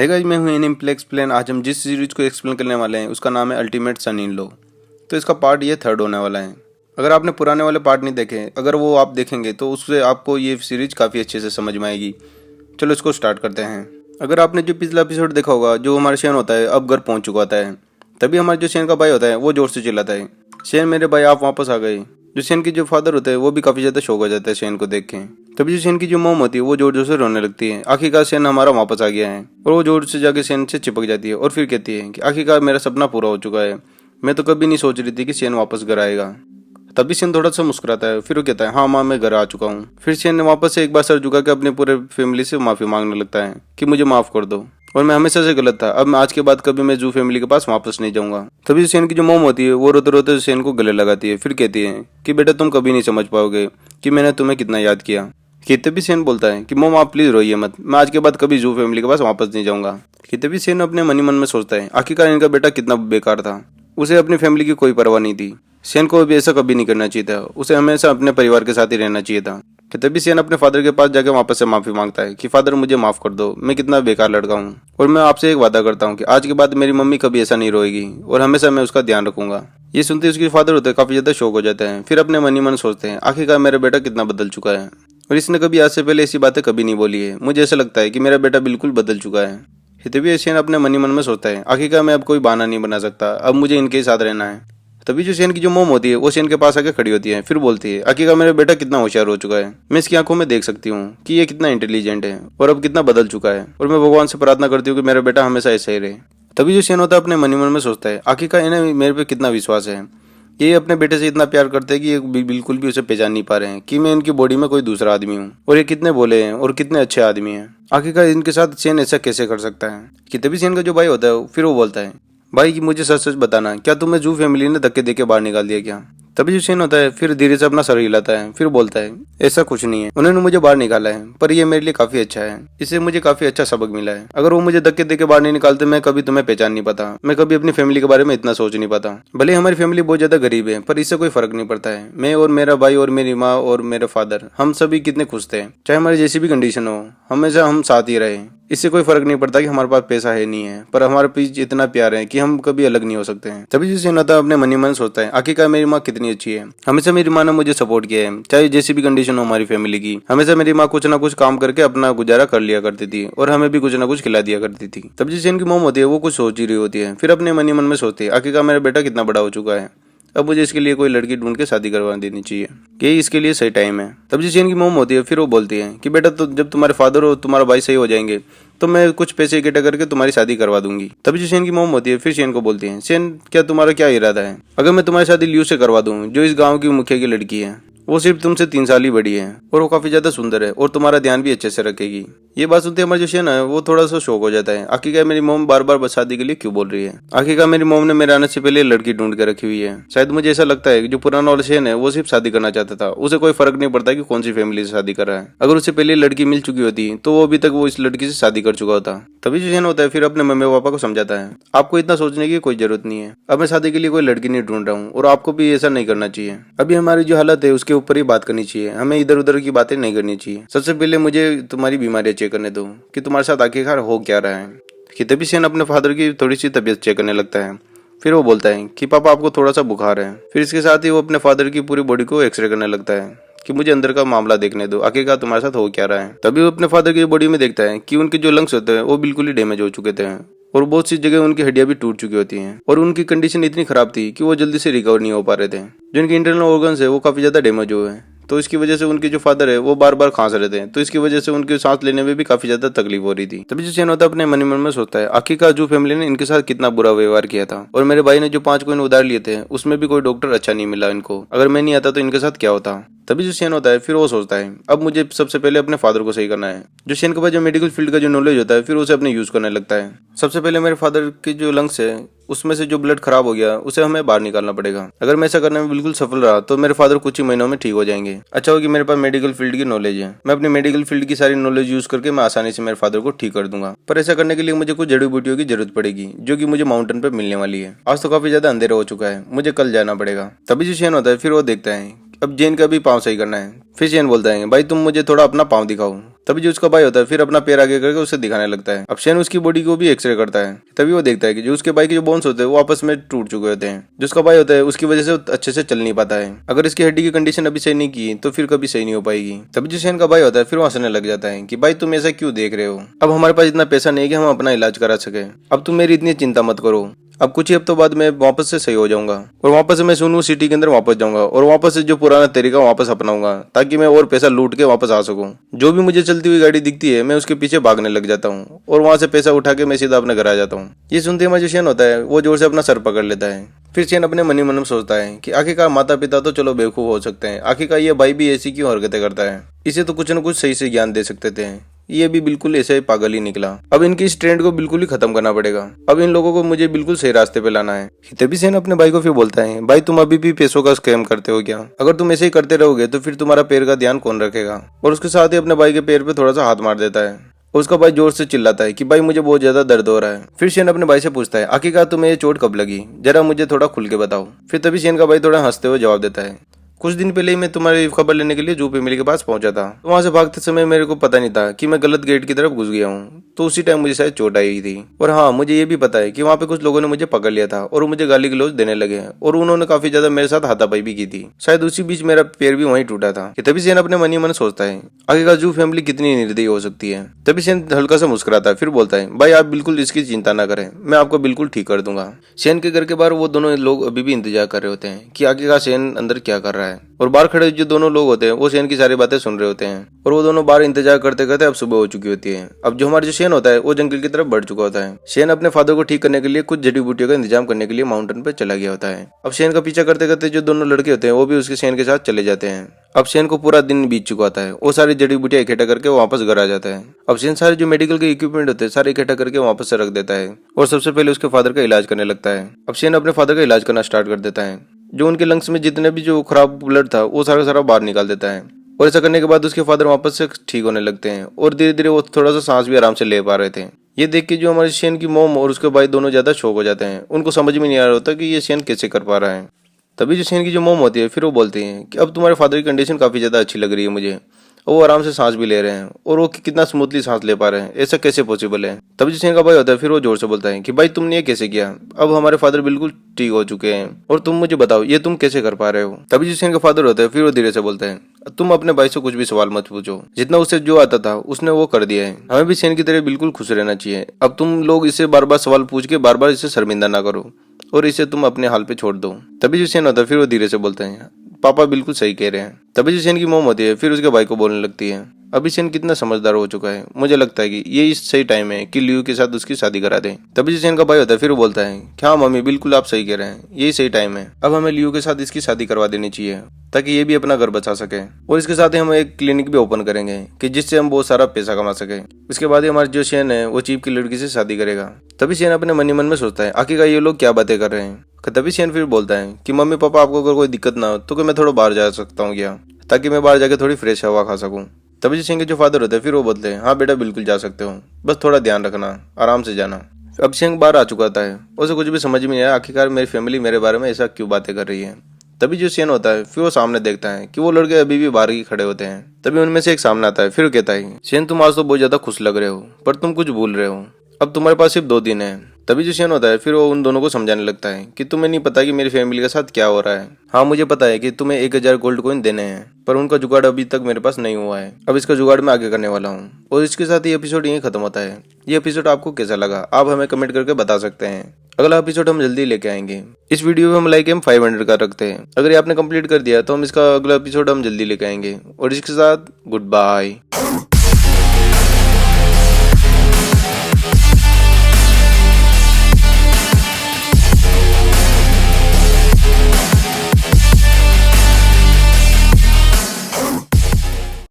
है गाइस, मैं हूं एनिमल एक्सप्लेन। आज हम जिस सीरीज को एक्सप्लेन करने वाले हैं उसका नाम है अल्टीमेट सन इन लॉ। तो इसका पार्ट ये थर्ड होने वाला है। अगर आपने पुराने वाले पार्ट नहीं देखे, अगर वो आप देखेंगे तो उससे आपको ये सीरीज काफ़ी अच्छे से समझ में आएगी। चलो इसको स्टार्ट करते हैं। अगर आपने जो पिछला एपिसोड देखा होगा, जो हमारा शेन होता है अब घर पहुंच चुका होता है, तभी हमारा जो शेन का भाई होता है वो जोर से चिल्लाता है, शेन मेरे भाई आप वापस आ गए। जो शेन की जो फादर होते हैं वो भी काफ़ी ज़्यादा शौक हो जाता है शेन को देख के। तभी जो शेन की जो मॉम होती है वो जोर जोर से रोने लगती है। आखिरकार शेन हमारा वापस आ गया है, और वो जोर से जाके शेन से चिपक जाती है और फिर कहती है कि आखिरकार मेरा सपना पूरा हो चुका है। मैं तो कभी नहीं सोच रही थी कि शेन वापस घर आएगा। तभी शेन थोड़ा सा मुस्कुराता है, फिर वो कहता है हाँ माँ मैं घर आ चुका हूँ। फिर शेन वापस से एक बार सर झुका के अपने पूरे फैमिली से माफ़ी मांगने लगता है कि मुझे माफ़ कर दो, और मैं हमेशा से गलत था। अब मैं आज के बाद कभी मैं जू फैमिली के पास वापस नहीं जाऊंगा। तभी शेन की जो मॉम होती है वो रोते रोते शेन को गले लगाती है, फिर कहती है कि बेटा तुम कभी नहीं समझ पाओगे कि मैंने तुम्हें कितना याद किया। कि तभी शेन बोलता है कि मॉम आप प्लीज रोइए मत, मैं आज के बाद कभी जू फैमिली के पास वापस नहीं जाऊंगा। कि तभी शेन अपने मन ही मन में सोचता है आखिरकार इनका बेटा कितना बेकार था, उसे अपनी फैमिली की कोई परवाह नहीं थी। शेन को भी ऐसा कभी नहीं करना चाहिए था, उसे हमेशा अपने परिवार के साथ ही रहना चाहिए था। कि तभी शेन अपने फादर के पास जाकर वापस से माफी मांगता है कि फादर मुझे माफ कर दो, मैं कितना बेकार लड़का हूँ, और मैं आपसे एक वादा करता हूँ कि आज के बाद मेरी मम्मी कभी ऐसा नहीं रोएगी और हमेशा मैं उसका ध्यान रखूंगा। ये सुनते उसके फादर होते हैं काफी ज्यादा शौक हो जाता है। फिर अपने मन ही मन सोचते हैं आखिरकार मेरा बेटा कितना बदल चुका है, और इसने कभी आज से पहले ऐसी बातें कभी नहीं बोली है। मुझे ऐसा लगता है कि मेरा बेटा बिल्कुल बदल चुका है। तभी शेन अपने मन ही मन में सोचता है आखिरकार मैं अब कोई बहाना नहीं बना सकता, अब मुझे इनके साथ रहना है। तभी जो शेन की जो मोम होती है वो शेन के पास आके खड़ी होती है, फिर बोलती है आखिरकार मेरा बेटा कितना होशियार हो चुका है। मैं इसकी आंखों में देख सकती हूँ कि ये कितना इंटेलिजेंट है और अब कितना बदल चुका है, और मैं भगवान से प्रार्थना करती हूँ कि मेरा बेटा हमेशा ऐसा ही रहे। तभी जो शेन होता है अपने मन ही मन में सोचता है आखिरकार इन्हें मेरे पे कितना विश्वास है, ये अपने बेटे से इतना प्यार करते हैं कि ये बिल्कुल भी उसे पहचान नहीं पा रहे हैं कि मैं इनकी बॉडी में कोई दूसरा आदमी हूँ, और ये कितने भोले हैं और कितने अच्छे आदमी हैं। आखिरकार इनके साथ शेन ऐसा कैसे कर सकता है। कि तभी शेन का जो भाई होता है फिर वो बोलता है भाई कि मुझे सच सच बताना, क्या तुम्हें जू फैमिली ने धक्के देके बाहर निकाल दिया क्या। तभी जो शेन होता है फिर धीरे से अपना सर हिलाता है, फिर बोलता है ऐसा कुछ नहीं है, उन्होंने मुझे बाहर निकाला है पर ये मेरे लिए काफी अच्छा है, इससे मुझे काफी अच्छा सबक मिला है। अगर वो मुझे धक्के देके बाहर नहीं निकालते मैं कभी तुम्हें पहचान नहीं पाता, मैं कभी अपनी फैमिली के बारे में इतना सोच नहीं पाता। भले हमारी फैमिली बहुत ज्यादा गरीब है पर इससे कोई फर्क नहीं पड़ता है। मैं और मेरा भाई और मेरी माँ और मेरे फादर हम सभी कितने खुश थे, चाहे हमारी जैसी भी कंडीशन हो हमेशा हम साथ ही रहे। इससे कोई फर्क नहीं पड़ता कि हमारे पास पैसा है नहीं है, पर हमारे पीछे इतना प्यार है कि हम कभी अलग नहीं हो सकते हैं। तभी जो शेन होता है अपने मन ही मन सोचता है आखिरकार मेरी माँ कितनी अच्छी है, हमेशा मेरी माँ ने मुझे सपोर्ट किया है, चाहे जैसी भी कंडीशन हो हमारी फैमिली की। हमेशा मेरी माँ कुछ ना कुछ काम करके अपना गुजारा कर लिया करती थी और हमें भी कुछ ना कुछ खिला दिया करती थी। तभी जो शेन की मोम होती है वो कुछ सोच ही रही होती है, फिर अपने मन ही मन में सोचती है आखिरकार मेरा बेटा कितना बड़ा हो चुका है, अब मुझे इसके लिए कोई लड़की ढूंढ के शादी करवा देनी चाहिए, कि इसके लिए सही टाइम है। तब जो शेन की मोम होती है फिर वो बोलती है कि बेटा तो जब तुम्हारे फादर और तुम्हारा भाई सही हो जाएंगे तो मैं कुछ पैसे इकट्ठा करके तुम्हारी शादी करवा दूंगी। तभी जो शेन की मोम होती है फिर शेन को बोलती है शेन क्या तुम्हारा क्या इरादा है, अगर मैं तुम्हारी शादी लियू से करवा दूं जो इस गाँव की मुखिया की लड़की है, वो सिर्फ तुमसे 3 साल ही बड़ी है और वो काफी ज्यादा सुंदर है और तुम्हारा ध्यान भी अच्छे से रखेगी। ये बात सुनते हमारा जो शेन है वो थोड़ा सा शौक हो जाता है, आखिरकार मेरी मोम बार बार शादी के लिए क्यों बोल रही है, आखिरकार मेरी मोम ने मेरे आने से पहले लड़की ढूंढ के रखी हुई है। शायद मुझे ऐसा लगता है कि जो पुराना वाला शेन है वो सिर्फ शादी करना चाहता था, उसे कोई फर्क नहीं पड़ता कि कौन सी फैमिली से शादी कर रहा है। अगर उसे पहले लड़की मिल चुकी होती तो वो अभी तक वो इस लड़की से शादी कर चुका होता। तभी जो शेन होता है फिर अपने मम्मी पापा को समझाता है आपको इतना सोचने की कोई जरूरत नहीं है, अब मैं शादी के लिए कोई लड़की नहीं ढूंढ रहा हूँ और आपको भी ऐसा नहीं करना चाहिए। अभी हमारी जो हालत है उसके ऊपर ही बात करनी चाहिए, हमें इधर उधर की बातें नहीं करनी चाहिए। सबसे पहले मुझे तुम्हारी बीमारियां चेक करने दो कि तुम्हारे साथ आखिरकार हो क्या रहा है। कि तभी शेन अपने फादर की थोड़ी सी तबीयत चेक करने लगता है, फिर वो बोलता है कि पापा आपको थोड़ा सा बुखार है। फिर इसके साथ ही वो अपने फादर की पूरी बॉडी को एक्सरे करने लगता है कि मुझे अंदर का मामला देखने दो, आखिरकार तुम्हारे साथ हो क्या रहा है। तभी वो अपने फादर की बॉडी में देखता है कि उनके जो लंग्स होते हैं वो बिल्कुल ही डैमेज हो चुके थे और बहुत सी जगह उनकी हड्डियां भी टूट चुकी होती हैं, और उनकी कंडीशन इतनी खराब थी कि वो जल्दी से रिकवर नहीं हो पा रहे थे। जो इनके इंटरनल ऑर्गन्स है वो काफी ज्यादा डैमेज हुए हैं, तो इसकी वजह से उनके जो फादर है वो बार बार खांस रहे थे, तो इसकी वजह से उनके सांस लेने में भी काफी ज्यादा तकलीफ हो रही थी। तभी जो शेन होता है अपने मन ही मन में सोचता है आखिरकार जू फैमिली ने इनके साथ कितना बुरा व्यवहार किया था, और मेरे भाई ने जो 5 कोइन उधार लिए थे उसमें भी कोई डॉक्टर अच्छा नहीं मिला इनको, अगर मैं नहीं आता तो इनके साथ क्या होता। तभी जो शेन होता है फिर वो सोचता है अब मुझे सबसे पहले अपने फादर को सही करना है। जो शेन के पास जो मेडिकल फील्ड का जो नॉलेज होता है फिर उसे अपने यूज करने लगता है। सबसे पहले मेरे फादर के जो लंग्स है उसमें से जो ब्लड खराब हो गया उसे हमें बाहर निकालना पड़ेगा, अगर मैं ऐसा करने में बिल्कुल सफल रहा तो मेरे फादर कुछ ही महीनों में ठीक हो जाएंगे। अच्छा हो कि मेरे पास मेडिकल फील्ड की नॉलेज है, मैं अपनी मेडिकल फील्ड की सारी नॉलेज यूज करके मैं आसानी से मेरे फादर को ठीक कर दूंगा, पर ऐसा करने के लिए मुझे कुछ जड़ी बूटियों की जरूरत पड़ेगी जो कि मुझे माउंटेन पर मिलने वाली है। आज तो काफी ज्यादा अंधेरा हो चुका है, मुझे कल जाना पड़ेगा। तभी जो शेन होता है फिर वो देखता है अब जेन का भी पाँव सही करना है। फिर शेन बोलता है भाई तुम मुझे थोड़ा अपना पाँव दिखाओ। तभी जो उसका भाई होता है फिर अपना पैर आगे करके उसे दिखाने लगता है। अब शेन उसकी बॉडी को भी एक्सरे करता है। तभी वो देखता है कि जो उसके भाई के जो बोन्स होते हैं वो आपस में टूट चुके होते हैं। जो उसका भाई होता है उसकी वजह से अच्छे से चल नहीं पाता है। अगर इसकी हड्डी की कंडीशन अभी सही नहीं की तो फिर कभी सही नहीं हो पाएगी। तभी जो शेन का भाई होता है फिर वो हंसने लग जाता है कि भाई तुम ऐसा क्यों देख रहे हो, अब हमारे पास इतना पैसा नहीं कि हम अपना इलाज करा सके, अब तुम मेरी इतनी चिंता मत करो। अब कुछ ही हफ्तों बाद मैं वापस से सही हो जाऊंगा और वापस से मैं सुनू सिटी के अंदर वापस जाऊंगा और वापस से जो पुराना तरीका वापस अपनाऊंगा ताकि मैं और पैसा लूट के वापस आ सकूं। जो भी मुझे चलती हुई गाड़ी दिखती है मैं उसके पीछे भागने लग जाता हूं और वहां से पैसा उठा के मैं सीधा अपने घर आ जाता हूं। ये सुनते ही जो शेन होता है वो जोर से अपना सर पकड़ लेता है। फिर शेन अपने मन ही मन में सोचता है कि आखिरकार माता पिता तो चलो बेवकूफ हो सकते हैं, आखिरकार ये भाई भी ऐसी क्यों हरकतें करता है, इसे तो कुछ न कुछ सही से ज्ञान दे सकते थे, ये भी बिल्कुल ऐसे ही पागल ही निकला। अब इनकी इस ट्रेंड को बिल्कुल ही खत्म करना पड़ेगा, अब इन लोगों को मुझे बिल्कुल सही रास्ते पे लाना है। तभी शेन अपने भाई को फिर बोलता है, भाई तुम अभी भी पैसों का स्कैम करते हो क्या, अगर तुम ऐसे ही करते रहोगे तो फिर तुम्हारा पैर का ध्यान कौन रखेगा। और उसके साथ ही अपने भाई के पैर पे थोड़ा सा हाथ मार देता है। उसका भाई जोर से चिल्लाता है कि भाई मुझे बहुत ज्यादा दर्द हो रहा है। फिर शेन अपने भाई से पूछता है, आखिरकार तुम्हें ये चोट कब लगी, जरा मुझे थोड़ा खुल के बताओ। फिर तभी शेन का भाई थोड़ा हंसते हुए जवाब देता है, कुछ दिन पहले ही मैं तुम्हारी खबर लेने के लिए जू फैमिली के पास पहुंचा था। तो वहां से भागते समय मेरे को पता नहीं था कि मैं गलत गेट की तरफ घुस गया हूँ, तो उसी टाइम मुझे शायद चोट आई थी। और हाँ, मुझे ये भी पता है कि वहाँ पे कुछ लोगों ने मुझे पकड़ लिया था और मुझे गाली गलौज देने लगे और उन्होंने काफी ज्यादा मेरे साथ हाथापाई भी की थी। शायद उसी बीच मेरा पैर भी वहीं टूटा था। तभी शेन अपने मन ही मन सोचता है, आखिरकार जू फैमिली कितनी निर्दयी हो सकती है। तभी शेन हल्का सा मुस्कुराता है, फिर बोलता है, भाई आप बिल्कुल इसकी चिंता ना करें, मैं आपको बिल्कुल ठीक कर दूंगा। शेन के घर के बाहर वो दोनों लोग अभी भी इंतजार कर रहे होते हैं कि आखिरकार शेन अंदर क्या कर रहा है। और बाहर खड़े जो दोनों लोग होते हैं वो शेन की सारी बातें सुन रहे होते हैं और वो दोनों बाहर इंतजार करते करते अब सुबह हो चुकी होती है। अब जो हमारा जो शेन होता है वो जंगल की तरफ बढ़ चुका होता है। शेन अपने फादर को ठीक करने के लिए कुछ जड़ी बूटियों का इंतजाम करने के लिए माउंटेन पर चला गया होता है। अब शेन का पीछा करते करते जो दोनों लड़के होते हैं वो भी उसके शेन के साथ चले जाते हैं। अब शेन को पूरा दिन बीत चुका होता है, वो सारी जड़ी बूटियां इकट्ठा करके वापस घर आ जाता है। अब शेन सारे जो मेडिकल के इक्विपमेंट होते हैं सारे इकट्ठा करके वापस से रख देता है और सबसे पहले उसके फादर का इलाज करने लगता है। अब शेन अपने फादर का इलाज करना स्टार्ट कर देता है। जो उनके लंग्स में जितने भी जो खराब ब्लड था वो सारा सारा बाहर निकाल देता है और ऐसा करने के बाद उसके फादर वापस से ठीक होने लगते हैं और धीरे धीरे वो थोड़ा सा सांस भी आराम से ले पा रहे थे। ये देख के जो हमारे शेन की मोम और उसके भाई दोनों ज्यादा शॉक हो जाते हैं, उनको समझ में नहीं आ रहा होता कि ये शेन कैसे कर पा रहा है। तभी जो शेन की जो मोम होती है फिर वो बोलते हैं कि अब तुम्हारे फादर की कंडीशन काफी ज्यादा अच्छी लग रही है मुझे, वो आराम से सांस भी ले रहे हैं और वो कितना स्मूथली सांस ले पा रहे हैं, ऐसा कैसे पॉसिबल है। तभी जो शेन का भाई होता है फिर वो जोर से बोलता है कि भाई तुमने ये कैसे किया, अब हमारे फादर बिल्कुल ठीक हो चुके हैं और तुम मुझे बताओ ये तुम कैसे कर पा रहे हो। तभी जो शेन का फादर होता है फिर वो धीरे से बोलता है, तुम अपने भाई से कुछ भी सवाल मत पूछो, जितना उसे जो आता था उसने वो कर दिया है, हमें भी शेन की तरह बिल्कुल खुश रहना चाहिए। अब तुम लोग इससे बार बार सवाल पूछ के बार बार इसे शर्मिंदा ना करो और इसे तुम अपने हाल पे छोड़ दो। तभी जो शेन होता है फिर वो धीरे से बोलते हैं, पापा बिल्कुल सही कह रहे हैं। तभी जो शेन की मोम होती है फिर उसके भाई को बोलने लगती है, अभी शेन कितना समझदार हो चुका है, मुझे लगता है कि ये इस सही टाइम है कि लियू के साथ उसकी शादी करा दें। तभी जो शेन का भाई होता है फिर वो बोलता है, क्या मम्मी बिल्कुल आप सही कह रहे हैं, यही सही टाइम है, अब हमें लियू के साथ इसकी शादी करवा देनी चाहिए ताकि ये भी अपना घर बचा सके और इसके साथ ही हम एक क्लिनिक भी ओपन करेंगे कि जिससे हम बहुत सारा पैसा कमा सके। इसके बाद ही हमारा जो शेन है वो चीफ की लड़की से शादी करेगा। तभी शेन अपने मन ही मन में सोचता है, आखिरकार ये लोग क्या बातें कर रहे हैं। तभी शेन फिर बोलता है कि मम्मी पापा आपको अगर कोई दिक्कत ना हो तो कि मैं थोड़ा बाहर जा सकता हूँ क्या, ताकि मैं बाहर जाके थोड़ी फ्रेश हवा खा सकूँ। तभी शेन के जो फादर होते हैं फिर वो बोलते हैं, हाँ बेटा बिल्कुल जा सकते हो, बस थोड़ा ध्यान रखना, आराम से जाना। अब शेन बाहर आ चुका था, उसे कुछ भी समझ में नहीं आया आखिरकार मेरी फैमिली मेरे बारे में ऐसा क्यों बातें कर रही है। तभी जो शेन होता है फिर वो सामने देखता है कि वो लड़के अभी भी बाहर ही खड़े होते हैं। तभी उनमें से एक सामने आता है, फिर वो कहता है, शेन तुम आज तो बहुत ज्यादा खुश लग रहे हो पर तुम कुछ भूल रहे हो, अब तुम्हारे पास सिर्फ 2 दिन है। तभी जो शेन होता है फिर वो उन दोनों को समझाने लगता है कि तुम्हें नहीं पता कि मेरी फैमिली के साथ क्या हो रहा है। हाँ मुझे पता है कि तुम्हें 1000 गोल्ड कॉइन देने हैं पर उनका जुगाड़ अभी तक मेरे पास नहीं हुआ है, अब इसका जुगाड़ मैं आगे करने वाला हूँ। और इसके साथ ये एपिसोड यहीं खत्म होता है। ये एपिसोड आपको कैसा लगा आप हमें कमेंट करके बता सकते हैं। अगला एपिसोड हम जल्दी लेके आएंगे। इस वीडियो में हम लाइक हम 500 का रखते हैं, अगर ये आपने कंप्लीट कर दिया तो हम इसका अगला एपिसोड हम जल्दी लेके आएंगे। और इसके साथ गुड बाय।